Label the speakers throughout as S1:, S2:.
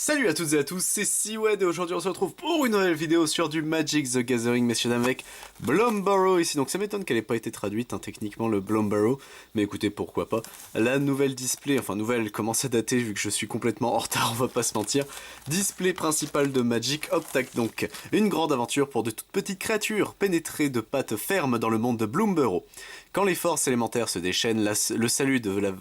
S1: Salut à toutes et à tous, c'est Seawed et aujourd'hui on se retrouve pour une nouvelle vidéo sur du Magic the Gathering, messieurs dames, avec Bloomburrow ici. Donc ça m'étonne qu'elle ait pas été traduite, hein, techniquement, le Bloomburrow, mais écoutez, pourquoi pas. La nouvelle display, enfin nouvelle, elle commence à dater vu que je suis complètement en retard, on va pas se mentir. Display principal de Magic, hop tac, donc une grande aventure pour de toutes petites créatures pénétrées de pattes fermes dans le monde de Bloomburrow. Quand les forces élémentaires se déchaînent, le salut de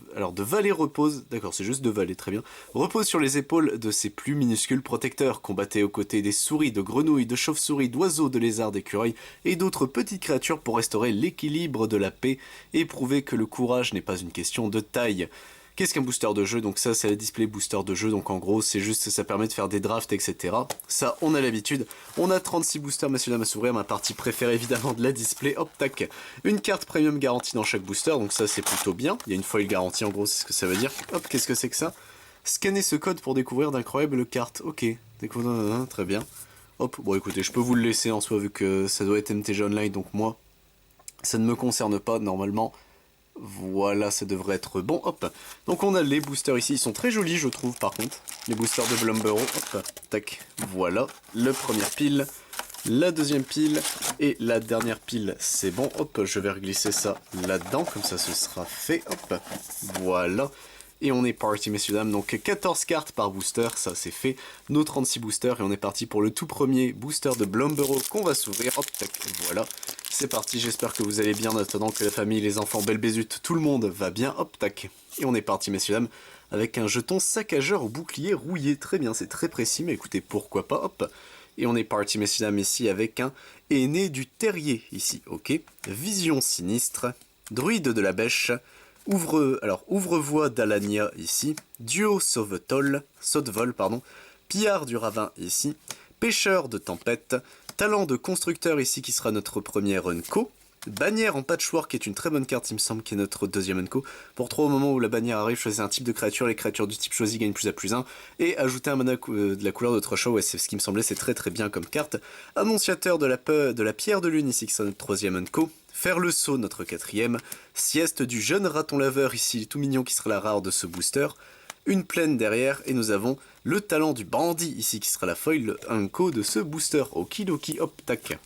S1: Valet repose, d'accord, c'est juste de Valet, très bien, repose sur les épaules de ses plus minuscules protecteurs. Combattez aux côtés des souris, de grenouilles, de chauves-souris, d'oiseaux, de lézards, d'écureuils et d'autres petites créatures pour restaurer l'équilibre de la paix et prouver que le courage n'est pas une question de taille. Qu'est-ce qu'un booster de jeu? Donc ça c'est le display booster de jeu, donc en gros c'est juste ça permet de faire des drafts, etc. Ça on a l'habitude. On a 36 boosters, messieurs dames, à s'ouvrir. Ma partie préférée évidemment de la display, hop tac. Une carte premium garantie dans chaque booster, donc ça c'est plutôt bien. Il y a une foil garantie en gros, c'est ce que ça veut dire. Hop, qu'est-ce que c'est que ça? Scanner ce code pour découvrir d'incroyables cartes, ok. Découvrir, très bien. Hop, bon écoutez, je peux vous le laisser en soi vu que ça doit être MTG Online, donc moi, ça ne me concerne pas normalement. Voilà, ça devrait être bon, hop. Donc on a les boosters ici, ils sont très jolis je trouve par contre. Les boosters de Bloomburrow, hop, tac, voilà. Le première pile, la deuxième pile, et la dernière pile, c'est bon. Hop, je vais reglisser ça là-dedans, comme ça ce sera fait, hop, voilà. Et on est parti, messieurs dames, donc 14 cartes par booster, ça c'est fait, nos 36 boosters, et on est parti pour le tout premier booster de Bloomburrow qu'on va s'ouvrir, hop, tac, voilà. C'est parti, j'espère que vous allez bien en attendant que la famille, les enfants, belle bézute, tout le monde va bien, hop, tac. Et on est parti, messieurs dames, avec un jeton saccageur au bouclier rouillé, très bien, c'est très précis, mais écoutez, pourquoi pas, hop. Et on est parti, messieurs dames, ici avec un aîné du terrier, ici, ok. Vision sinistre, druide de la bêche, ouvre-voie d'Alania ici, duo Sautevol, pillard du ravin ici, pêcheur de tempête, talent de constructeur ici qui sera notre premier unco, bannière en patchwork est une très bonne carte il me semble qui est notre deuxième unco, pour 3 au moment où la bannière arrive choisissez un type de créature, les créatures du type choisi gagnent +1/+1, et ajouter un mana de la couleur de votre choix, ouais c'est ce qui me semblait, c'est très très bien comme carte, annonciateur de la pierre de lune ici qui sera notre troisième unco, faire le saut, notre quatrième, sieste du jeune raton laveur ici, tout mignon qui sera la rare de ce booster, une plaine derrière, et nous avons le talent du bandit ici qui sera la foil unco de ce booster, okidoki, hop, tac.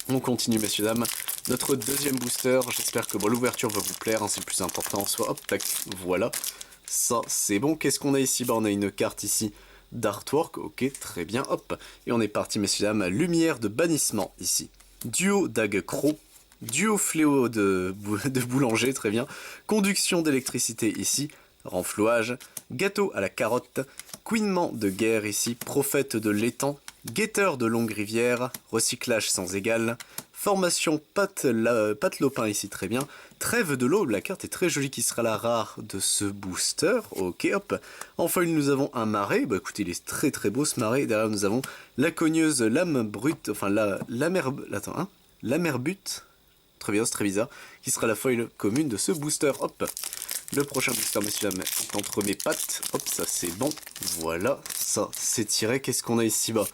S1: On continue messieurs dames, notre deuxième booster, j'espère que bon, l'ouverture va vous plaire, hein, c'est le plus important en soi, hop, tac, voilà, ça c'est bon, qu'est-ce qu'on a ici? Bah on a une carte ici d'artwork, ok, très bien, hop, et on est parti messieurs dames, lumière de bannissement ici, duo dague croc, duo fléau de boulanger, très bien. Conduction d'électricité ici. Renflouage. Gâteau à la carotte. Couinement de guerre ici. Prophète de l'étang. Guetteur de longue rivière. Recyclage sans égal. Formation patelopin ici, très bien. Trêve de l'aube, la carte est très jolie qui sera la rare de ce booster. Ok, hop. En foil, nous avons un marais. Bah écoutez, il est très très beau ce marais. Derrière, nous avons la cogneuse lame brute. Enfin, l'amerbute. Très bien, c'est très bizarre, qui sera la foil commune de ce booster, hop. Le prochain booster, messieurs dames, est entre mes pattes, hop, ça c'est bon, voilà, ça c'est tiré, qu'est-ce qu'on a ici bas?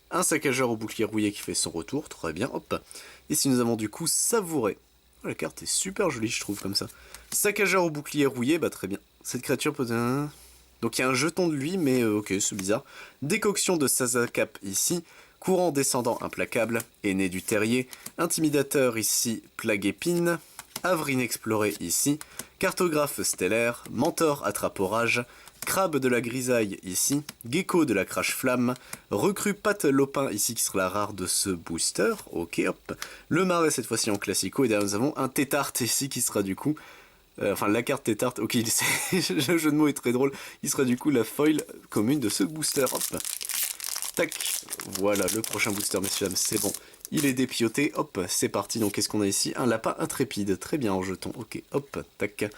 S1: Un saccageur au bouclier rouillé qui fait son retour, très bien, hop. Ici nous avons du coup Savouré, oh, la carte est super jolie je trouve comme ça. Saccageur au bouclier rouillé, bah très bien, cette créature peut... Donc il y a un jeton de lui, mais ok, c'est bizarre. Décoction de Sazakap ici. Courant descendant implacable, aîné du terrier, intimidateur ici, plague épine, havre inexploré ici, cartographe stellaire, mentor attrape-orage, crabe de la grisaille ici, gecko de la crache-flamme, recrue pâte lopin ici qui sera la rare de ce booster, ok hop, le marais cette fois-ci en classico, et derrière nous avons un tétarte ici qui sera du coup, enfin la carte tétarte, ok le jeu de mots est très drôle, il sera du coup la foil commune de ce booster, hop. Tac, voilà, le prochain booster, messieurs dames, c'est bon. Il est dépioté, hop, c'est parti. Donc, qu'est-ce qu'on a ici? Un lapin intrépide, très bien en jeton. Ok, hop, tac. Et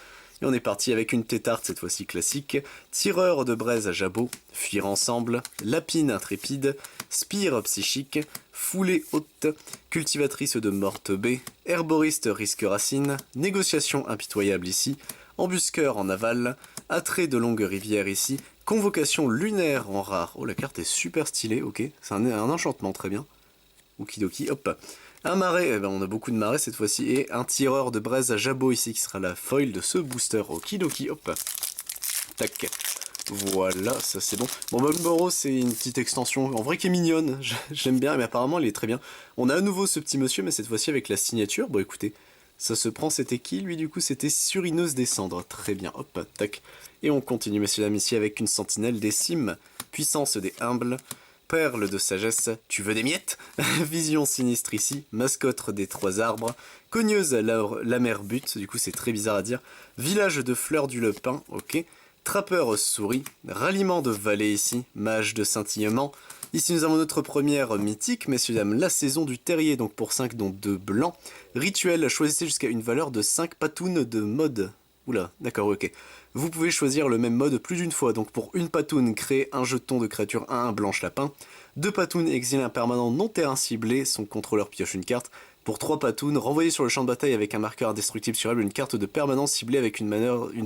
S1: on est parti avec une tétarte, cette fois-ci classique. Tireur de braise à jabot, fuir ensemble, lapine intrépide, spire psychique, foulée haute, cultivatrice de morte baie, herboriste risque racine, négociation impitoyable ici, embusqueur en aval, attrait de longue rivière ici, convocation lunaire en rare. Oh, la carte est super stylée, ok. C'est un enchantement, très bien. Okidoki, hop. Un marais, eh ben, on a beaucoup de marais cette fois-ci. Et un tireur de braise à jabot ici, qui sera la foil de ce booster. Okidoki, hop. Tac. Voilà, ça c'est bon. Bon, Bulbaro, c'est une petite extension, en vrai qui est mignonne, j'aime bien, mais apparemment elle est très bien. On a à nouveau ce petit monsieur, mais cette fois-ci avec la signature. Bon, écoutez, ça se prend, c'était qui lui du coup? C'était Surineuse des Cendres, très bien, hop, tac. Et on continue, messieurs dames, ici avec une sentinelle des cimes, puissance des humbles, perle de sagesse, tu veux des miettes? Vision sinistre ici, mascotte des trois arbres, cogneuse la mer butte, du coup c'est très bizarre à dire, village de fleurs du lepin, ok. Trappeur souris, ralliement de vallée ici, mage de scintillement. Ici nous avons notre première mythique, messieurs dames, la saison du terrier, donc pour 5 dont 2 blancs. Rituel, choisissez jusqu'à une valeur de 5 patounes de mode. Oula, d'accord, ok. Vous pouvez choisir le même mode plus d'une fois, donc pour une patoune, créez un jeton de créature 1 blanche lapin. 2 patounes, exilez un permanent non terrain ciblé, son contrôleur pioche une carte. Pour 3 patounes, renvoyez sur le champ de bataille avec un marqueur indestructible sur elle une carte de permanence ciblée avec une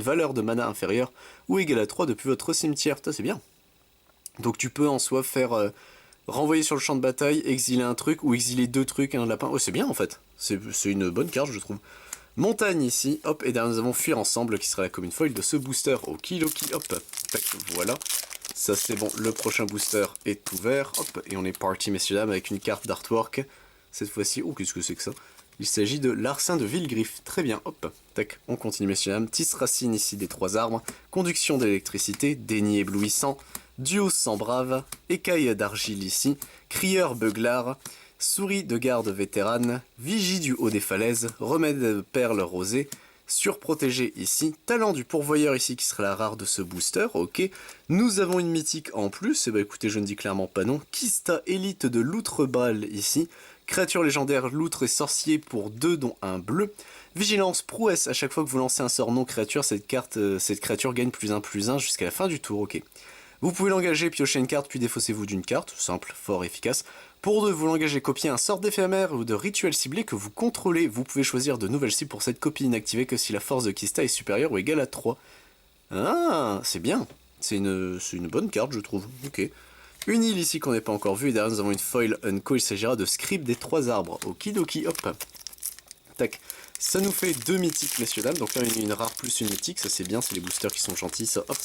S1: valeur de mana inférieure ou égale à 3 depuis votre cimetière. Ça c'est bien. Donc tu peux en soi faire renvoyer sur le champ de bataille, exiler un truc ou exiler 2 trucs, un lapin. Oh c'est bien en fait. C'est une bonne carte je trouve. Montagne ici, hop, et derrière nous avons Fuir Ensemble qui sera la commune foil de ce booster. Okidoki, hop, tac, voilà. Ça c'est bon, le prochain booster est ouvert, hop, et on est parti messieurs dames avec une carte d'artwork. Cette fois-ci, oh qu'est-ce que c'est que ça? Il s'agit de l'Arcin de Villegriffe, très bien, hop, tac, on continue messieurs dames. Tisse racine ici des trois arbres, conduction d'électricité, déni éblouissant, duo sans brave, écaille d'argile ici, crieur beuglard, souris de garde vétérane, vigie du haut des falaises, remède de perles rosées, surprotégé ici, talent du pourvoyeur ici qui sera la rare de ce booster, ok. Nous avons une mythique en plus, et bah écoutez je ne dis clairement pas non, Kista élite de l'Outre-Bal ici, créature légendaire loutre et sorcier pour 2 dont un bleu, vigilance prouesse à chaque fois que vous lancez un sort non créature, cette créature gagne +1/+1 jusqu'à la fin du tour, ok. Vous pouvez l'engager, piocher une carte, puis défaussez-vous d'une carte, simple, fort efficace. Pour 2, vous l'engagez, copier un sort d'éphémère ou de rituel ciblé que vous contrôlez. Vous pouvez choisir de nouvelles cibles pour cette copie inactivée que si la force de Kista est supérieure ou égale à 3. Ah, c'est bien. C'est une bonne carte, je trouve. Ok. Une île ici qu'on n'a pas encore vue, et derrière nous avons une foil Unco, il s'agira de Scribe des trois arbres. Okidoki, hop. Tac. Ça nous fait 2 mythiques, messieurs dames. Donc là, une rare plus une mythique, ça c'est bien, c'est les boosters qui sont gentils, ça, hop.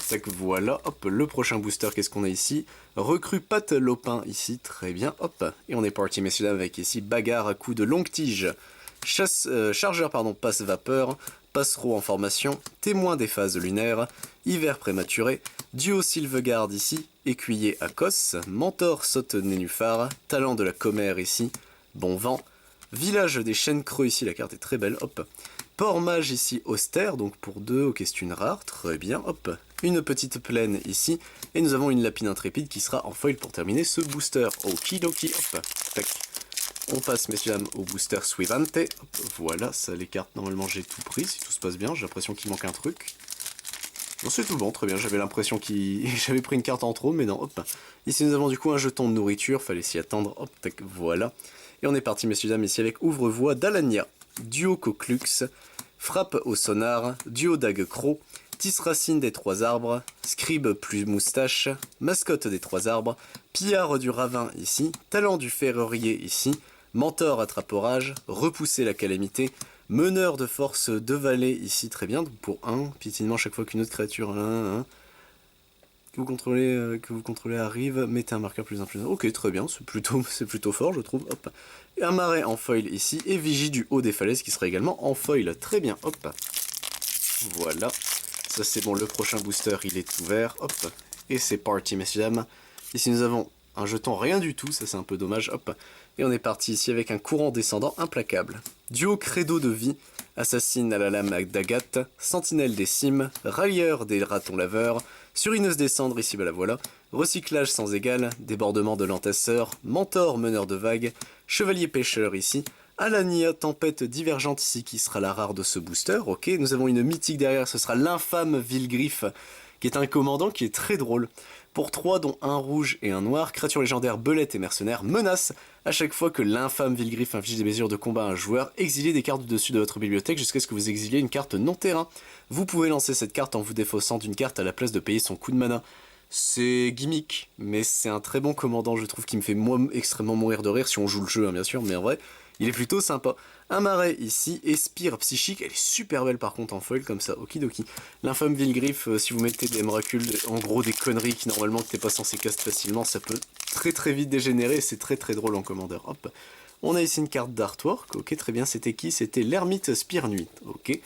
S1: Tac, voilà, hop, le prochain booster, qu'est-ce qu'on a ici? Recrue Pat Lopin ici, très bien, hop. Et on est parti, messieurs dames, avec ici bagarre à coups de longue tige. Chargeur, pardon, passe vapeur, passereau en formation, témoin des phases lunaires, hiver prématuré, duo Sylvegarde ici, écuyer à Kos, mentor saute nénuphar, talent de la commère ici, bon vent, village des chênes creux ici, la carte est très belle, hop. Port mage ici austère, donc pour 2, ok c'est une rare, très bien, hop. Une petite plaine ici, et nous avons une lapine intrépide qui sera en foil pour terminer ce booster. Okidoki, hop, tac. On passe messieurs dames au booster suivante, hop, voilà, ça les cartes, normalement j'ai tout pris, si tout se passe bien, j'ai l'impression qu'il manque un truc. Non c'est tout bon, très bien, j'avais l'impression j'avais pris une carte en trop, mais non, hop. Ici nous avons du coup un jeton de nourriture, fallait s'y attendre, hop, tac, voilà. Et on est parti messieurs dames ici avec Ouvre-voie d'Alania, duo Coclux, frappe au sonar, duo dague croc, tisse racine des trois arbres, scribe plus moustache, mascotte des trois arbres, pillard du ravin ici, talent du ferrerier ici, mentor attrape orage, repousser la calamité, meneur de force de vallée ici, très bien, donc pour 1, piétinement chaque fois qu'une autre créature que vous contrôlez arrive, mettez un marqueur +1/+1. Ok, très bien, c'est plutôt fort, je trouve. Hop. Et un marais en foil ici, et vigie du haut des falaises qui sera également en foil. Très bien, hop. Voilà. Ça c'est bon, le prochain booster, il est ouvert. Hop. Et c'est parti, messieurs dames. Ici nous avons un jeton rien du tout, ça c'est un peu dommage. Hop. Et on est parti ici avec un courant descendant implacable. Duo credo de vie, assassine à la lame d'Agathe, sentinelle des cimes, rallieur des ratons laveurs, surineuse des cendres, ici bah la voilà, recyclage sans égal, débordement de l'entasseur, mentor meneur de vagues, chevalier pêcheur ici, Alania, tempête divergente ici qui sera la rare de ce booster, ok, nous avons une mythique derrière, ce sera l'infâme Villegriffe, qui est un commandant qui est très drôle. Pour 3 dont un rouge et un noir, créature légendaire belette et mercenaire menace à chaque fois que l'infâme Villegriffe inflige des mesures de combat à un joueur, exilez des cartes du dessus de votre bibliothèque jusqu'à ce que vous exiliez une carte non terrain. Vous pouvez lancer cette carte en vous défaussant d'une carte à la place de payer son coût de mana. C'est gimmick, mais c'est un très bon commandant, je trouve, qui me fait moi extrêmement mourir de rire si on joue le jeu, hein, bien sûr, mais en vrai, Il est plutôt sympa. Un marais ici, Espire Psychique, elle est super belle par contre en foil comme ça, okidoki. L'infâme Villegriffe, si vous mettez des Miracules, en gros des conneries qui normalement que t'es pas censé cast facilement, ça peut très vite dégénérer, c'est très drôle en commandeur. Hop. On a ici une carte d'artwork, ok très bien, c'était qui? C'était l'Ermite Spire Nuit, ok.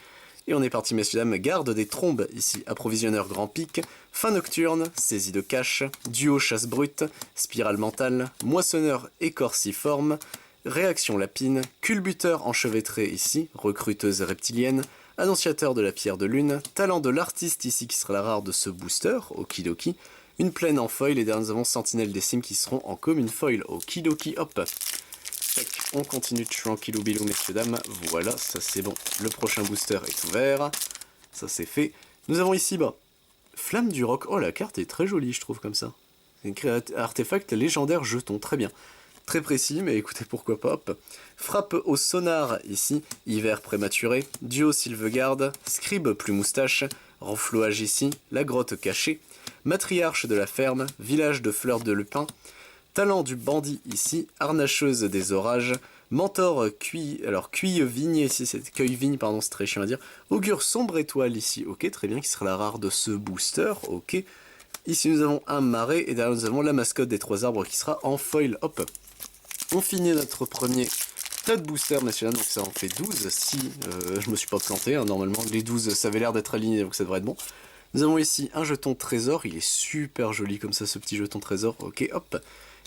S1: Et on est parti messieurs dames, garde des trombes ici, approvisionneur grand pic, fin nocturne, saisie de cache, duo chasse brute, spirale mentale, moissonneur écorciforme, réaction lapine, culbuteur enchevêtré ici, recruteuse reptilienne, annonciateur de la pierre de lune, talent de l'artiste ici qui sera la rare de ce booster, okidoki, une plaine en foil et derrière nous avons sentinelle des cimes qui seront en commune foil, okidoki, hop. Tac, on continue tranquillou bilou messieurs dames, voilà, ça c'est bon, le prochain booster est ouvert, ça c'est fait. Nous avons ici bas, Flamme du Roc, oh la carte est très jolie je trouve comme ça. C'est un artefact légendaire jeton, très bien. Très précis, mais écoutez, pourquoi pas. Hop. Frappe au sonar, ici, hiver prématuré, duo Sylvegarde, scribe plus moustache, renflouage ici, la grotte cachée, matriarche de la ferme, village de fleurs de lupin, talent du bandit ici, harnacheuse des orages, mentor cueille-vigne, ici c'est cueille-vigne, pardon, c'est très chiant à dire, augure sombre étoile ici, ok, très bien, qui sera la rare de ce booster, ok. Ici nous avons un marais, et derrière nous avons la mascotte des trois arbres qui sera en foil, hop. On finit notre premier tas de boosters, messieurs, donc ça en fait 12, si je me suis pas planté, hein, normalement, les 12, ça avait l'air d'être aligné, donc ça devrait être bon. Nous avons ici un jeton trésor, il est super joli comme ça, ce petit jeton trésor, ok, hop.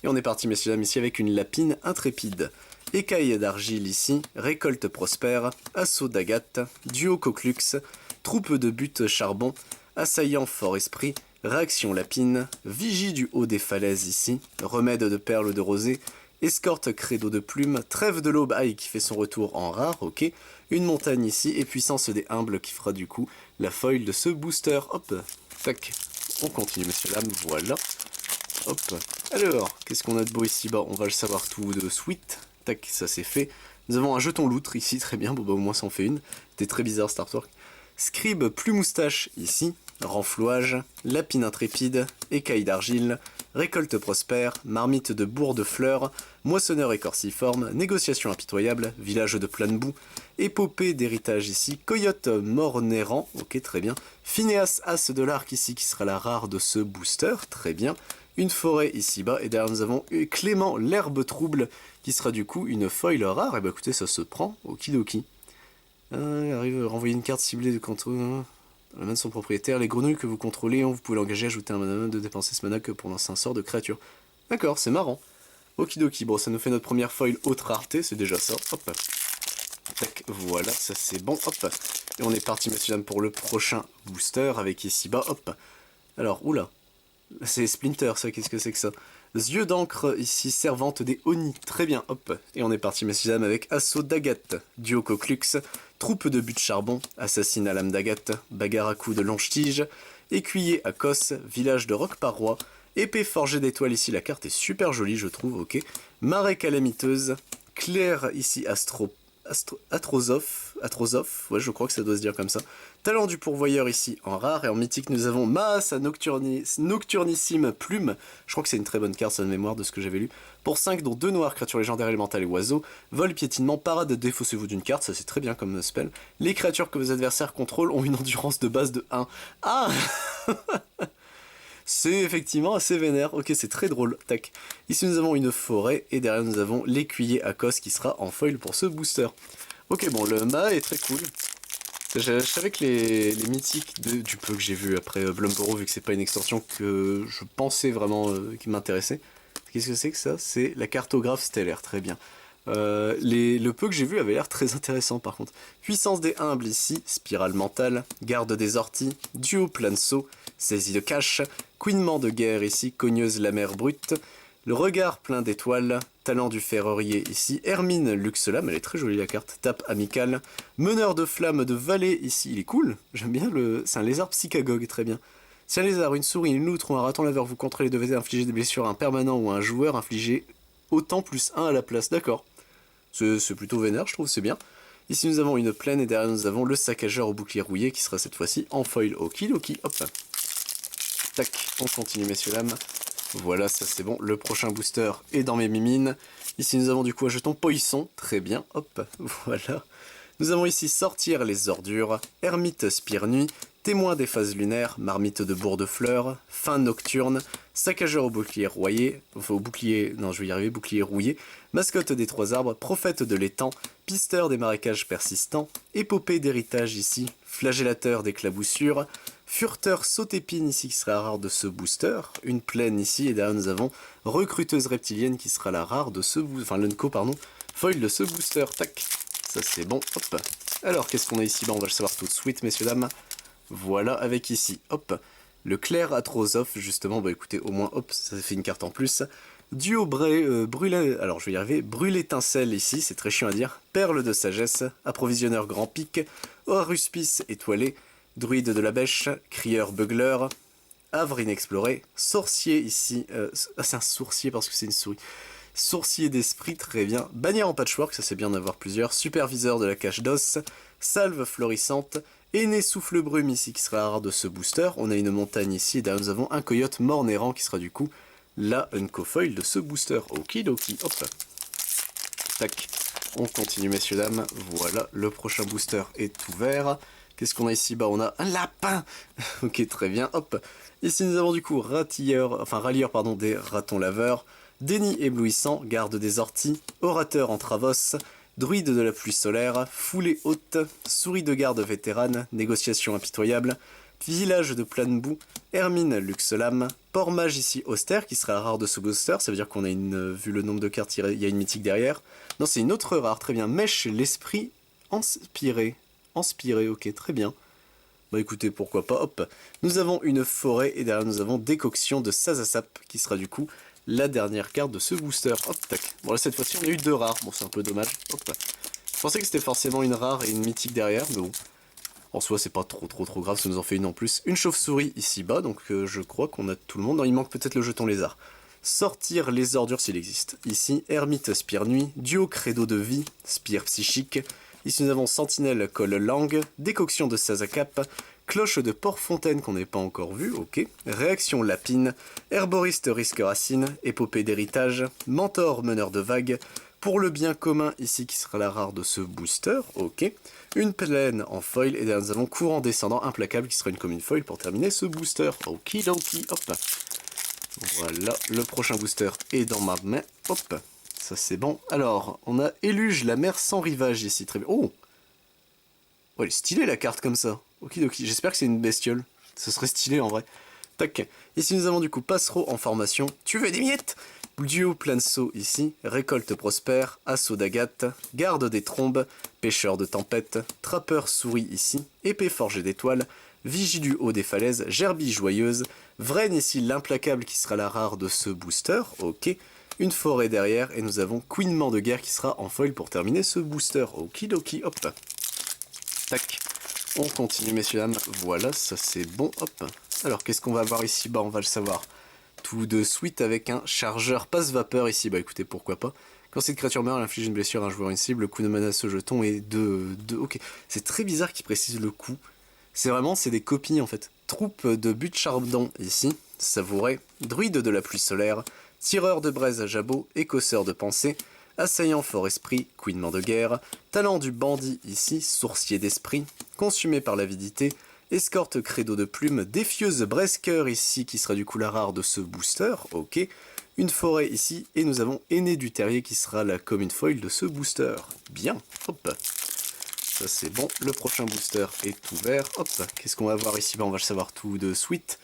S1: Et on est parti, messieurs, dames, ici avec une lapine intrépide. Écaille d'argile ici, récolte prospère, assaut d'agate, duo coquelux, troupe de butte charbon, assaillant fort esprit, réaction lapine, vigie du haut des falaises ici, remède de perles de rosée, escorte credo de plume, trêve de l'aube aïe qui fait son retour en rare, ok, une montagne ici, et puissance des humbles qui fera du coup la foil de ce booster, hop, tac, on continue messieurs dames, voilà, hop, alors, qu'est-ce qu'on a de beau ici bas, on va le savoir tout de suite, tac, ça c'est fait, nous avons un jeton loutre ici, très bien, bon bah au moins ça en fait une, c'était très bizarre cet artwork, scribe plus moustache ici, renflouage, lapine intrépide, écaille d'argile, récolte prospère, marmite de bourre de fleurs, moissonneur écorciforme, négociation impitoyable, village de plein de boue, épopée d'héritage ici, coyote mort-nérant, ok très bien, Phineas as de l'arc ici qui sera la rare de ce booster, très bien, une forêt ici bas, et derrière nous avons Clément l'herbe trouble qui sera du coup une foil rare, et bah écoutez ça se prend, okidoki. Arrive à renvoyer une carte ciblée de contrôle dans la main de son propriétaire. Les grenouilles que vous contrôlez, vous pouvez l'engager, ajouter un mana de dépenser ce mana que pour lancer un sort de créature. D'accord, c'est marrant. Okidoki, bon ça nous fait notre première foil haute rareté, c'est déjà ça. Hop. Tac, voilà, ça c'est bon, hop. Et on est parti, messieurs dames, pour le prochain booster avec ici bas, hop. Alors, oula. C'est Splinter, ça, qu'est-ce que c'est que ça? Yeux d'encre, ici, servante des Oni. Très bien, hop. Et on est parti, messieurs dames, avec assaut d'Agathe, duo coquelux, troupe de buts charbon, assassin à lame d'Agathe, bagarre à coups de longe-tige, écuyer à Cos, village de Roc-Paroi, épée forgée d'étoiles ici, la carte est super jolie, je trouve, ok. Marée calamiteuse, claire ici, Atrosoph, ouais je crois que ça doit se dire comme ça. Talent du pourvoyeur ici en rare, et en mythique nous avons Maas à Nocturnissime Plume, je crois que c'est une très bonne carte, ça de mémoire de ce que j'avais lu, pour 5 dont 2 noirs, créatures légendaires élémentales et oiseaux, vol, piétinement, parade, défaussez-vous d'une carte, ça c'est très bien comme spell, les créatures que vos adversaires contrôlent ont une endurance de base de 1. Ah c'est effectivement assez vénère, ok c'est très drôle, tac. Ici nous avons une forêt, et derrière nous avons l'écuyer à Cos qui sera en foil pour ce booster. Ok bon, le mât est très cool. Je savais que les mythiques du peu que j'ai vu après Blumborough, vu que c'est pas une extension que je pensais vraiment qui m'intéressait. Qu'est-ce que c'est que ça? C'est la cartographe stellaire, très bien. Le peu que j'ai vu avait l'air très intéressant par contre. Puissance des humbles ici, spirale mentale, garde des orties, duo plein de saut, saisie de cache, couinement de guerre ici, cogneuse la mer brute, le regard plein d'étoiles, talent du ferrerier ici, Hermine Luxelam, elle est très jolie la carte, tape amicale, meneur de flamme de vallée ici, il est cool, j'aime bien c'est un lézard psychagogue, très bien. Si un lézard, une souris, une loutre ou un raton laveur vous contrôlez, devez infliger des blessures à un permanent ou à un joueur, infliger autant plus 1 à la place, d'accord. C'est plutôt vénère, je trouve, c'est bien. Ici nous avons une plaine et derrière nous avons le saccageur au bouclier rouillé qui sera cette fois-ci en foil. Okidoki, hop. Tac, on continue messieurs dames. Voilà, ça c'est bon. Le prochain booster est dans mes mimines. Ici nous avons du coup un jeton poisson. Très bien, hop, voilà. Nous avons ici sortir les ordures, ermite spire nuit, témoin des phases lunaires, marmite de bourre de fleurs, fin nocturne, saccageur au bouclier rouillé, bouclier rouillé, mascotte des trois arbres, prophète de l'étang, pisteur des marécages persistants, épopée d'héritage ici, flagellateur d'éclaboussures, furteur sautépine ici qui sera rare de ce booster, une plaine ici et derrière nous avons recruteuse reptilienne qui sera la rare de ce l'unco pardon, foil de ce booster, tac. Ça c'est bon, hop. Alors qu'est-ce qu'on a ici? On va le savoir tout de suite, messieurs dames. Voilà, avec ici, hop, le clair Atrosoph, justement, bah écoutez, au moins, hop, ça fait une carte en plus. Duo brûlé, alors je vais y arriver, brûle étincelle ici, c'est très chiant à dire. Perle de sagesse, approvisionneur grand pic, Aruspice étoilé, druide de la bêche, crieur beugleur, havre inexploré, sorcier ici, c'est un sourcier parce que c'est une souris. Sourcier d'esprit, très bien. Bannière en patchwork, ça c'est bien d'avoir plusieurs. Superviseur de la cache d'os. Salve florissante. Aîné souffle brume ici qui sera rare de ce booster. On a une montagne ici et derrière nous avons un coyote mort-nérant qui sera du coup la uncofoil de ce booster. Okidoki, hop. Tac. On continue messieurs dames. Voilà, le prochain booster est ouvert. Qu'est-ce qu'on a ici? Bah on a un lapin. Ok, très bien, hop. Ici nous avons du coup rallieur pardon, des ratons laveurs. Déni éblouissant, garde des orties, orateur en travos, druide de la pluie solaire, foulée haute, souris de garde vétérane, négociation impitoyable, village de pleine boue, hermine luxelame, port mage ici austère qui sera rare de ce booster, ça veut dire qu'on a vu le nombre de cartes, il y a une mythique derrière. Non, c'est une autre rare, très bien, mèche l'esprit inspiré, ok, très bien. Bah écoutez, pourquoi pas, hop. Nous avons une forêt et derrière nous avons décoction de Sazasap qui sera du coup la dernière carte de ce booster. Hop, tac. Bon là cette fois-ci on a eu deux rares, bon c'est un peu dommage. Hop. Je pensais que c'était forcément une rare et une mythique derrière, mais bon. En soi c'est pas trop grave, ça nous en fait une en plus. Une chauve-souris ici bas, donc je crois qu'on a tout le monde. Non, il manque peut-être le jeton lézard. Sortir les ordures s'il existe. Ici, ermite spire nuit, duo credo de vie, spire psychique. Ici nous avons sentinelle colle langue, décoction de Sazakap, cloche de Port-Fontaine qu'on n'avait pas encore vu, ok. Réaction lapine, herboriste risque racine, épopée d'héritage, mentor meneur de vagues, pour le bien commun ici qui sera la rare de ce booster, ok. Une plaine en foil et derrière nous avons courant descendant implacable qui sera une commune foil pour terminer ce booster, okidoki, hop. Voilà, le prochain booster est dans ma main, hop. Ça c'est bon. Alors, on a Éluge, la mer sans rivage ici, très bien. Oh, elle est stylée la carte comme ça. Okidoki, j'espère que c'est une bestiole. Ce serait stylé en vrai. Tac. Ici nous avons du coup Passereau en formation. Tu veux des miettes? Duo plein saut ici. Récolte prospère. Assaut d'agate. Garde des trombes. Pêcheur de tempête. Trappeur souris ici. Épée forgée d'étoiles. Vigie du haut des falaises. Gerbille joyeuse. Vraine ici l'implacable qui sera la rare de ce booster. Ok. Une forêt derrière et nous avons Couinement de guerre qui sera en foil pour terminer ce booster. Okidoki, hop. Tac. On continue messieurs dames. Voilà, ça c'est bon, hop. Alors qu'est-ce qu'on va avoir ici? Bah on va le savoir tout de suite avec un chargeur passe-vapeur ici. Bah écoutez, pourquoi pas. Quand cette créature meurt, elle inflige une blessure à un joueur, une cible. Le coût de mana de ce jeton est de... Ok, c'est très bizarre qu'il précise le coût. C'est des copies en fait. Troupe de but chardon ici. Savouré. Druide de la pluie solaire. Tireur de braise à jabot, écosseur de pensée, assaillant fort esprit, couinement de guerre, talent du bandit ici, sourcier d'esprit, consumé par l'avidité, escorte credo de plume, défieuse bresqueur ici, qui sera du coup la rare de ce booster, ok, une forêt ici, et nous avons Aîné du Terrier qui sera la commune foil de ce booster. Bien, hop. Ça c'est bon, le prochain booster est ouvert, hop. Qu'est-ce qu'on va voir ici? On va le savoir tout de suite.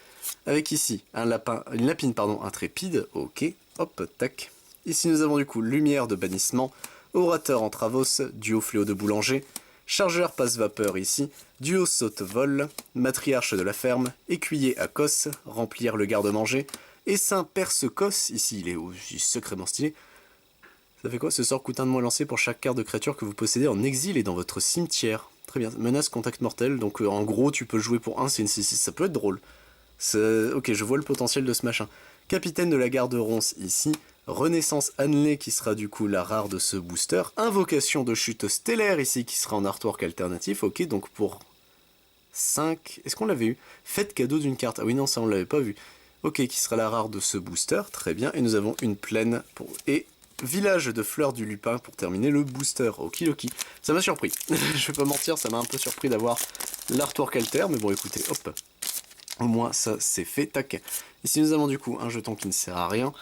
S1: Avec ici une lapine intrépide, ok, hop, tac. Ici nous avons du coup lumière de bannissement, orateur en travos, duo fléau de boulanger, chargeur passe-vapeur ici, duo saute-vol, matriarche de la ferme, écuyer à cosse, remplir le garde-manger, essaim perce-cosse, ici il est aussi secrètement stylé. Ça fait quoi? Ce sort coûte un de moins lancé pour chaque carte de créature que vous possédez en exil et dans votre cimetière. Très bien, menace contact mortel, donc en gros tu peux jouer pour 1, c'est une 6-6, ça peut être drôle. Ok, je vois le potentiel de ce machin. Capitaine de la garde ronce ici. Renaissance Hanley qui sera du coup la rare de ce booster. Invocation de chute stellaire ici qui sera en artwork alternatif. Ok, donc pour 5... Est-ce qu'on l'avait eu? Faites cadeau d'une carte. Ah oui, non, ça on l'avait pas vu. ok, qui sera la rare de ce booster, très bien, et nous avons une plaine et village de fleurs du lupin pour terminer le booster, okidoki. Ça m'a surpris, je vais pas mentir, ça m'a un peu surpris d'avoir l'artwork alter, mais bon écoutez, hop, au moins ça c'est fait, tac. Ici nous avons du coup un jeton qui ne sert à rien.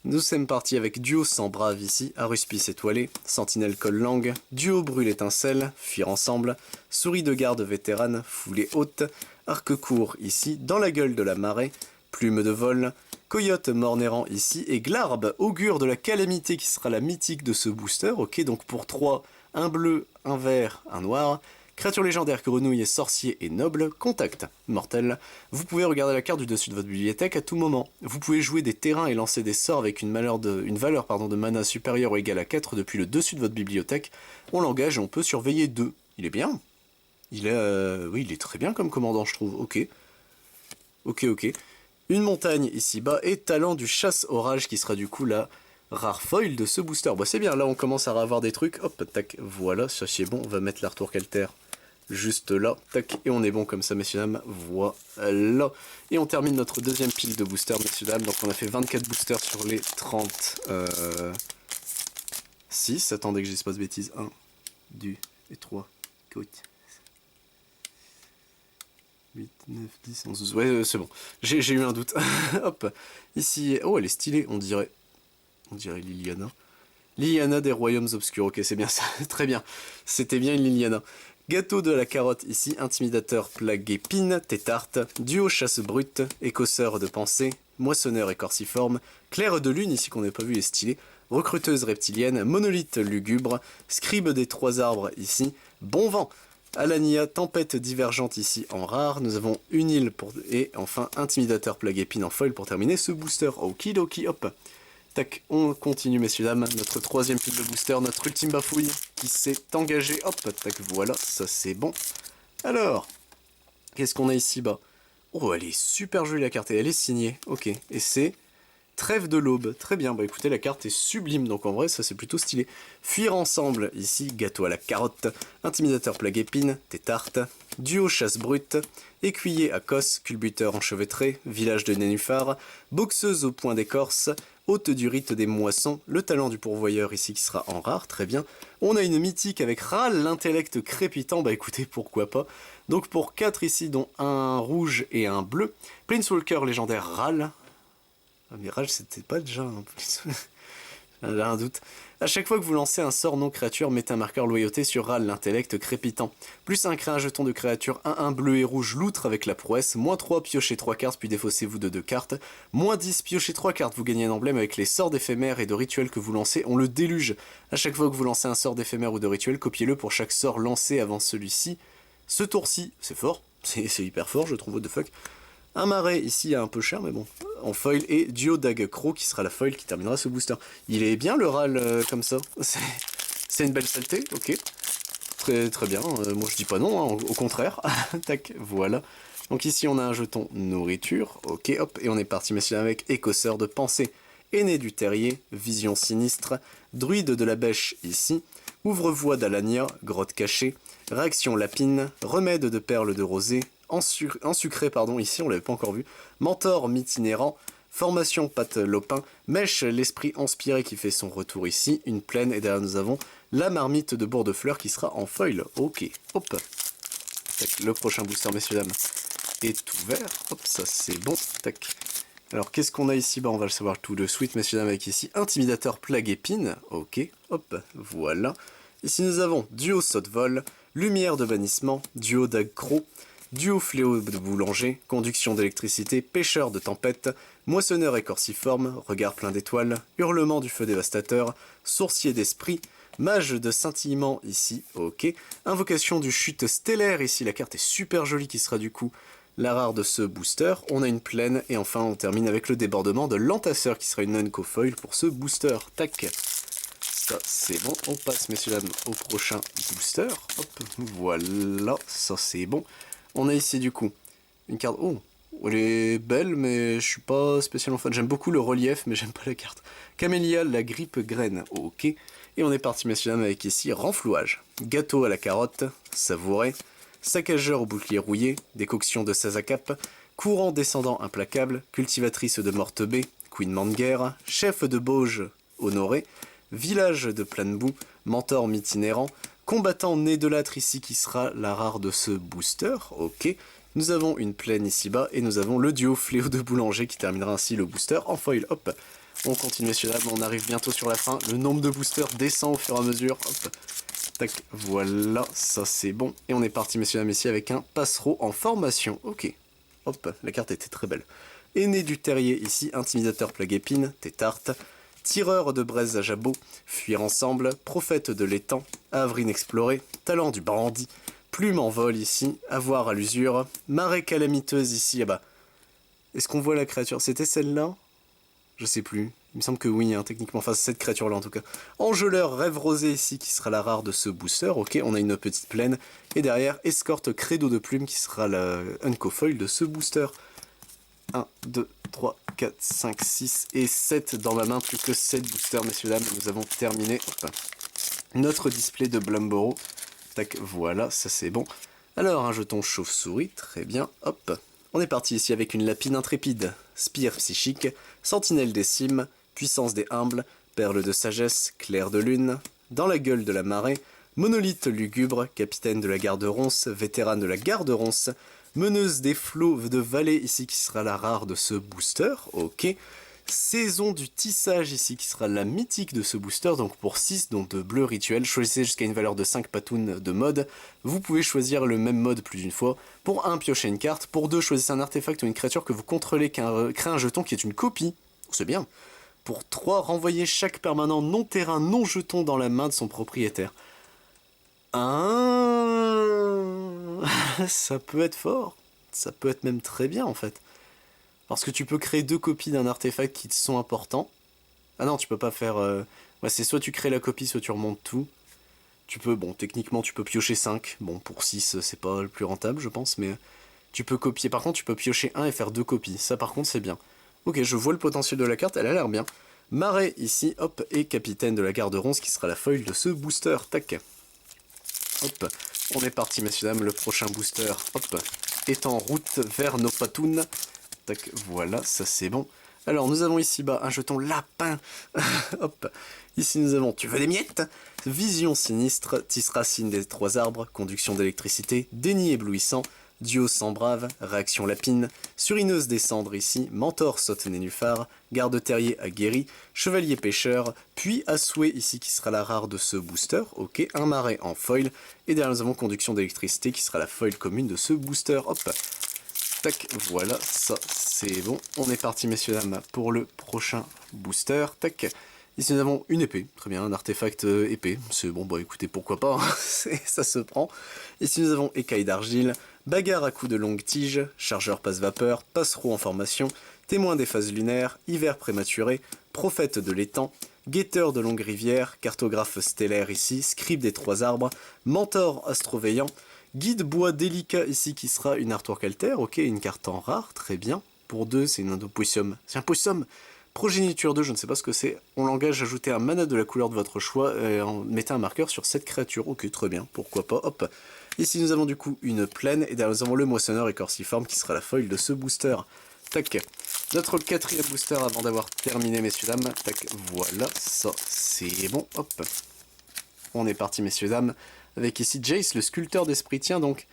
S1: Nous sommes partis avec duo sans brave ici, aruspice étoilé, sentinelle colle langue, duo brûle étincelle, fuir ensemble, souris de garde vétérane, foulée haute, arc court ici, dans la gueule de la marée, plume de vol, coyote mort-nérant ici, et Glarbe, augure de la calamité qui sera la mythique de ce booster, ok, donc pour 3, un bleu, un vert, un noir, créature légendaire, grenouille, sorcier et noble, contact, mortel. Vous pouvez regarder la carte du dessus de votre bibliothèque à tout moment. Vous pouvez jouer des terrains et lancer des sorts avec une valeur de mana supérieure ou égale à 4 depuis le dessus de votre bibliothèque. On l'engage et on peut surveiller 2. Il est bien. Il est, oui, il est très bien comme commandant, je trouve. Ok. Ok. Une montagne ici-bas et talent du chasse-orage qui sera du coup la rare foil de ce booster. Bah c'est bien, là on commence à avoir des trucs. Hop, tac, voilà, ça c'est bon. On va mettre l'artwork alter juste là, tac, et on est bon comme ça, messieurs dames, voilà. Et on termine notre deuxième pile de boosters, messieurs dames, donc on a fait 24 boosters sur les 36, attendez que je dise pas de bêtises, 1, 2, et 3, 4, 8, 9, 10, 11, 12, ouais, c'est bon, j'ai eu un doute, hop, ici, oh elle est stylée, on dirait Liliana. Liliana des royaumes obscurs, ok c'est bien ça, très bien, c'était bien une Liliana. Gâteau de la carotte ici, intimidateur, plague épine, tétarte, duo chasse brute, écosseur de pensée, moissonneur écorciforme, claire de lune ici qu'on n'a pas vu et stylé, recruteuse reptilienne, monolithe lugubre, scribe des 3 arbres ici, bon vent, Alania, tempête divergente ici en rare, nous avons une île et enfin intimidateur, plague épine en foil pour terminer ce booster, okidoki, hop. Tac, on continue messieurs dames, notre troisième pile de booster, notre ultime bafouille qui s'est engagé, hop, tac, voilà, ça c'est bon. Alors, qu'est-ce qu'on a ici-bas? Oh, elle est super jolie la carte, et elle est signée, ok, et c'est Trêve de l'aube, très bien, bah écoutez, la carte est sublime, donc en vrai ça c'est plutôt stylé. Fuir ensemble, ici, gâteau à la carotte, intimidateur plague épine, tétarte, duo chasse brute, écuyer à cosse, culbuteur enchevêtré, village de nénuphar, boxeuse au point d'écorce, hôte du rite des moissons, le talent du pourvoyeur ici qui sera en rare, très bien. On a une mythique avec Ral, l'intellect crépitant, bah écoutez, pourquoi pas. Donc pour 4 ici, dont un rouge et un bleu, Planeswalker légendaire Ral. Ah mais Ral c'était pas déjà un plus. J'ai un doute. A chaque fois que vous lancez un sort non créature, mettez un marqueur loyauté sur Ral, l'intellect crépitant. Plus 1, créez un jeton de créature 1-1 bleu et rouge loutre avec la prouesse. Moins 3, piochez 3 cartes puis défaussez-vous de 2 cartes. Moins 10, piochez 3 cartes, vous gagnez un emblème avec les sorts d'éphémères et de rituels que vous lancez. On le déluge. A chaque fois que vous lancez un sort d'éphémère ou de rituel, copiez-le pour chaque sort lancé avant celui-ci. Ce tour-ci, c'est fort. C'est hyper fort, je trouve, what the fuck. Un marais ici un peu cher mais bon, en foil, et duo Dag Crow qui sera la foil qui terminera ce booster. Il est bien le Ral comme ça, c'est une belle saleté, ok. Très bien, moi je dis pas non, hein, au contraire. Tac, voilà. Donc ici on a un jeton nourriture, ok, hop, et on est parti messieurs avec écosseur de pensée, aîné du terrier, vision sinistre, druide de la bêche ici, ouvre-voie d'Alania, grotte cachée, réaction lapine, remède de perles de rosée, ensucré, pardon, ici on l'avait pas encore vu, mentor mytinérant, formation pâte lopin, mèche l'esprit inspiré qui fait son retour ici, une plaine, et derrière nous avons la marmite de Bourg-de-Fleurs qui sera en foil, ok, hop, tac, le prochain booster messieurs dames est ouvert, hop, ça c'est bon, tac. Alors qu'est-ce qu'on a ici? Bah on va le savoir tout de suite messieurs dames avec ici, intimidateur plague épine, ok, hop, voilà. Ici nous avons duo saute vol, lumière de bannissement, duo Dag Crow, duo fléau de boulanger, conduction d'électricité, pêcheur de tempête, moissonneur écorciforme, regard plein d'étoiles, hurlement du feu dévastateur, sourcier d'esprit, mage de scintillement ici, ok, invocation du chute stellaire ici, la carte est super jolie qui sera du coup la rare de ce booster, on a une plaine, et enfin on termine avec le débordement de l'entasseur qui sera une non-co-foil pour ce booster, tac. Ça c'est bon, on passe messieurs dames au prochain booster, hop, voilà, ça c'est bon. On a ici du coup une carte, oh, elle est belle mais je suis pas spécialement fan, j'aime beaucoup le relief mais j'aime pas la carte. Camélia, la grippe graine, ok. Et on est parti messieurs dames avec ici renflouage, gâteau à la carotte, savouré, saccageur au bouclier rouillé, décoction de 16 à cap, Courant descendant implacable, cultivatrice de Mortebé, Queen Manguère, chef de Bauge, Honoré, village de Planeboue, mentor itinérant, combattant né de l'âtre ici qui sera la rare de ce booster, ok. Nous avons une plaine ici-bas et nous avons le duo Fléau de Boulanger qui terminera ainsi le booster en foil, hop. On continue messieurs dames, on arrive bientôt sur la fin, le nombre de boosters descend au fur et à mesure, hop. Tac, voilà, ça c'est bon. Et on est parti messieurs dames ici avec un passereau en formation, ok. Hop, la carte était très belle. Aîné du terrier ici, intimidateur plague épine, tétarte, tireur de braises à jabot, fuir ensemble, prophète de l'étang, havre inexploré, talent du bandit, plume en vol ici, avoir à l'usure, marée calamiteuse ici, ah bah. Est-ce qu'on voit la créature? C'était celle-là? Je sais plus. Il me semble que oui, hein, techniquement, enfin cette créature-là en tout cas. Engeleur, rêve rosé ici, qui sera la rare de ce booster, ok, on a une petite plaine. Et derrière, escorte credo de plume, qui sera la Unco Foil de ce booster. 1, 2, 3, 4, 5, 6 et 7 dans ma main, plus que 7 boosters, messieurs dames, nous avons terminé notre display de Blumboro. Tac, voilà, ça c'est bon. Alors, un jeton chauve-souris, très bien, hop. On est parti ici avec une lapine intrépide, spire psychique, sentinelle des cimes, puissance des humbles, perle de sagesse, clair de lune, dans la gueule de la marée, monolithe lugubre, capitaine de la garde ronce, vétérane de la garde ronce, meneuse des flots de vallée ici qui sera la rare de ce booster, ok. Saison du tissage ici qui sera la mythique de ce booster, donc pour 6 donc de bleu rituel, choisissez jusqu'à une valeur de 5 patounes de mode, vous pouvez choisir le même mode plus d'une fois, pour 1 piochez une carte, pour 2 choisissez un artefact ou une créature que vous contrôlez qui crée un jeton qui est une copie, c'est bien, pour 3 renvoyez chaque permanent non terrain non jeton dans la main de son propriétaire. Ça peut être fort, ça peut être même très bien en fait. Parce que tu peux créer 2 copies d'un artefact qui te sont importants. Ah non, tu peux pas faire... Ouais, c'est soit tu crées la copie, soit tu remontes tout. Tu peux, bon, techniquement, tu peux piocher 5. Bon, pour 6, c'est pas le plus rentable, je pense, mais... Tu peux copier. Par contre, tu peux piocher 1 et faire 2 copies. Ça, par contre, c'est bien. Ok, je vois le potentiel de la carte, elle a l'air bien. Marée, ici, hop, et capitaine de la garde ronce, qui sera la foil de ce booster. Tac. Hop. On est parti, messieurs, dames. Le prochain booster, hop, est en route vers nos patounes. Tac, voilà, ça c'est bon. Alors, nous avons ici-bas un jeton lapin. Hop. Ici, nous avons, tu veux des miettes? Vision sinistre, tisse racine des 3 arbres, conduction d'électricité, déni éblouissant, duo sans brave, réaction lapine, surineuse des cendres ici, mentor saute nénuphar, garde terrier aguerri, chevalier pêcheur, puis à souhait ici qui sera la rare de ce booster, ok, un marais en foil, et derrière nous avons conduction d'électricité qui sera la foil commune de ce booster, hop. Tac, voilà, ça c'est bon. On est parti messieurs dames pour le prochain booster. Tac. Ici nous avons une épée, très bien, un artefact épée. C'est bon, bah écoutez, pourquoi pas, hein. Ça se prend. Ici nous avons écaille d'argile, bagarre à coups de longue tige, chargeur passe-vapeur, passereau en formation, témoin des phases lunaires, hiver prématuré, prophète de l'étang, guetteur de longue rivière, cartographe stellaire ici, scribe des 3 arbres, mentor astroveillant, guide bois délicat ici qui sera une artwork alter, ok, une carte en rare, très bien. Pour 2, c'est une indopossum. C'est un possum. Progéniture 2, je ne sais pas ce que c'est. On l'engage à ajouter un mana de la couleur de votre choix et mettez un marqueur sur cette créature. Ok, très bien, pourquoi pas, hop. Ici nous avons du coup une plaine et derrière nous avons le moissonneur écorciforme qui sera la foil de ce booster. Tac. Notre 4e booster avant d'avoir terminé messieurs dames. Tac, voilà, ça c'est bon, hop. On est parti messieurs dames. Avec ici Jace, le sculpteur d'esprit, tiens donc.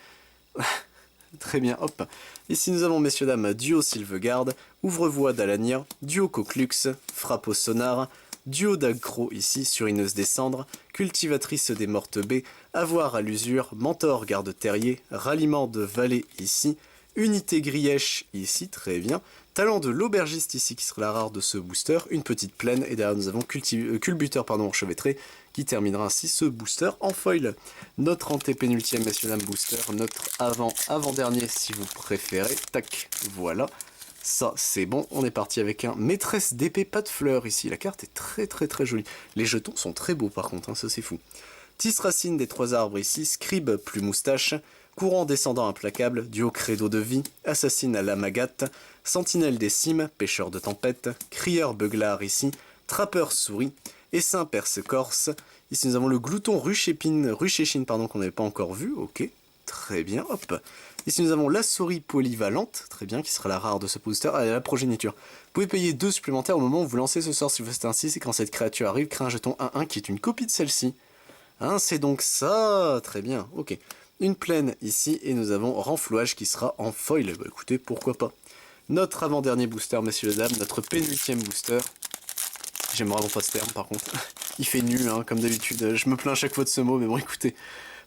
S1: Très bien, hop. Ici nous avons, messieurs dames, duo Sylvegarde, ouvre-voie d'Alanir, duo Coquelux, frappe au sonar, duo d'Aggro ici, surineuse des cendres, cultivatrice des mortebées, avoir à l'usure, mentor garde terrier, ralliement de vallée ici, unité grièche ici, très bien, talent de l'aubergiste ici qui sera la rare de ce booster, une petite plaine, et derrière nous avons culbuteur enchevêtré, qui terminera ainsi ce booster en foil. Notre antépénultième, messieurs dames, booster, notre avant-dernier si vous préférez, tac, voilà, ça c'est bon, on est parti avec un maîtresse d'épée pas de fleurs ici, la carte est très jolie, les jetons sont très beaux par contre, hein, ça c'est fou. Tisse racine des 3 arbres ici, scribe plus moustache, courant descendant implacable, duo credo de vie, assassine à la magate, sentinelle des cimes, pêcheur de tempête, crieur beuglard ici, trappeur souris, essaim perce corse. Ici nous avons le glouton ruchépine, ruchéchine pardon qu'on n'avait pas encore vu, ok, très bien, hop. Ici nous avons la souris polyvalente, très bien, qui sera la rare de ce booster, et la progéniture. Vous pouvez payer 2 supplémentaires au moment où vous lancez ce sort. Si vous faites ainsi, c'est quand cette créature arrive, crée un jeton 1-1 qui est une copie de celle-ci. Hein, c'est donc ça, très bien, ok. Une plaine ici, et nous avons renflouage qui sera en foil. Bah écoutez, pourquoi pas. Notre avant-dernier booster, messieurs et dames, notre pénultième booster. J'aime vraiment pas ce terme par contre. Il fait nu, hein, comme d'habitude. Je me plains à chaque fois de ce mot, mais bon, écoutez.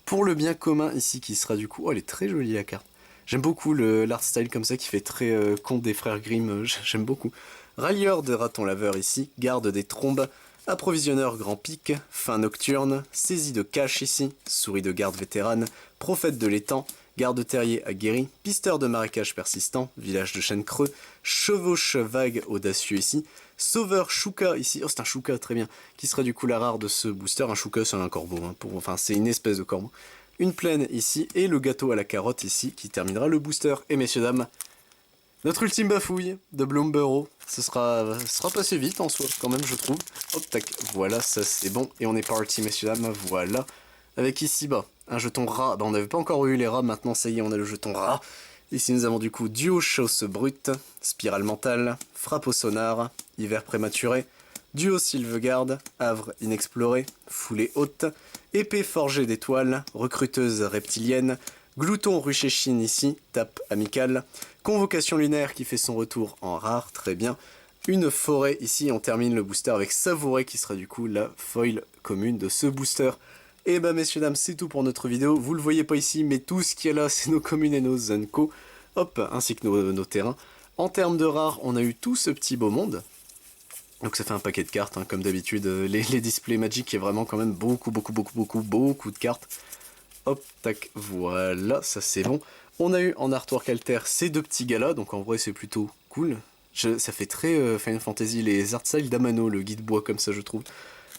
S1: Pour le bien commun ici, qui sera du coup... Oh, elle est très jolie la carte. J'aime beaucoup l'art style comme ça, qui fait très conte des frères Grimm. J'aime beaucoup. Rallieur de raton laveur ici, garde des trombes, approvisionneur grand pic, fin nocturne, saisie de cache ici, souris de garde vétérane, prophète de l'étang, garde terrier aguerri, pisteur de marécage persistant, village de chêne creux, chevauche vague audacieux ici, sauveur Shuka ici, oh c'est un Shuka très bien, qui sera du coup la rare de ce booster. Un Shuka c'est un corbeau, hein, enfin c'est une espèce de corbeau. Une plaine ici, et le gâteau à la carotte ici, qui terminera le booster. Et messieurs dames, notre ultime bafouille de Bloomburrow, ce sera passé vite en soi, quand même, je trouve. Hop, tac, voilà, ça c'est bon. Et on est parti, messieurs, dames, voilà. Avec ici, bas, un jeton rat. Bah, on n'avait pas encore eu les rats, maintenant, ça y est, on a le jeton rat. Ici, nous avons du coup duo chausse brute, spirale mentale, frappe au sonar, hiver prématuré, duo sylvegarde, havre inexploré, foulée haute, épée forgée d'étoiles, recruteuse reptilienne, glouton ruchéchine ici, tape amicale, convocation lunaire qui fait son retour en rare, très bien. Une forêt ici, on termine le booster avec Savouré qui sera du coup la foil commune de ce booster. Et bah messieurs dames, c'est tout pour notre vidéo. Vous le voyez pas ici, mais tout ce qu'il y a là, c'est nos communes et nos Zenko. Hop, ainsi que nos terrains. En termes de rares, on a eu tout ce petit beau monde. Donc ça fait un paquet de cartes, hein, comme d'habitude. Les displays Magic, il y a vraiment quand même beaucoup de cartes. Hop, tac, voilà, ça c'est bon. On a eu en artwork alter ces deux petits gars là, donc en vrai c'est plutôt cool. Ça fait très Final Fantasy, les art styles d'Amano, le guide bois comme ça je trouve.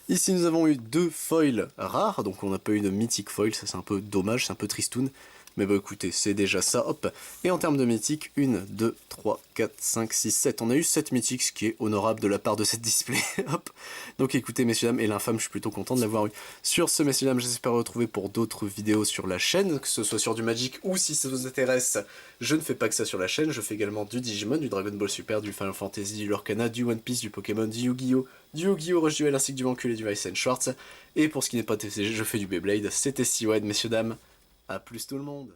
S1: Ici nous avons eu 2 foils rares, donc on n'a pas eu de mythique foil, ça c'est un peu dommage, c'est un peu tristoun. Mais bah écoutez, c'est déjà ça, hop. Et en termes de mythique, 1, 2, 3, 4, 5, 6, 7. On a eu 7 mythiques, ce qui est honorable de la part de cette display, hop. Donc écoutez messieurs dames, et l'infâme, je suis plutôt content de l'avoir eu. Sur ce messieurs dames, j'espère vous retrouver pour d'autres vidéos sur la chaîne, que ce soit sur du Magic ou si ça vous intéresse, je ne fais pas que ça sur la chaîne, je fais également du Digimon, du Dragon Ball Super, du Final Fantasy, du Lorcana, du One Piece, du Pokémon, du Yu-Gi-Oh! Rush Duel ainsi que du Vancul et du Ice Schwartz. Et pour ce qui n'est pas TCG, je fais du Beyblade. C'était Seaweed messieurs dames, à plus tout le monde.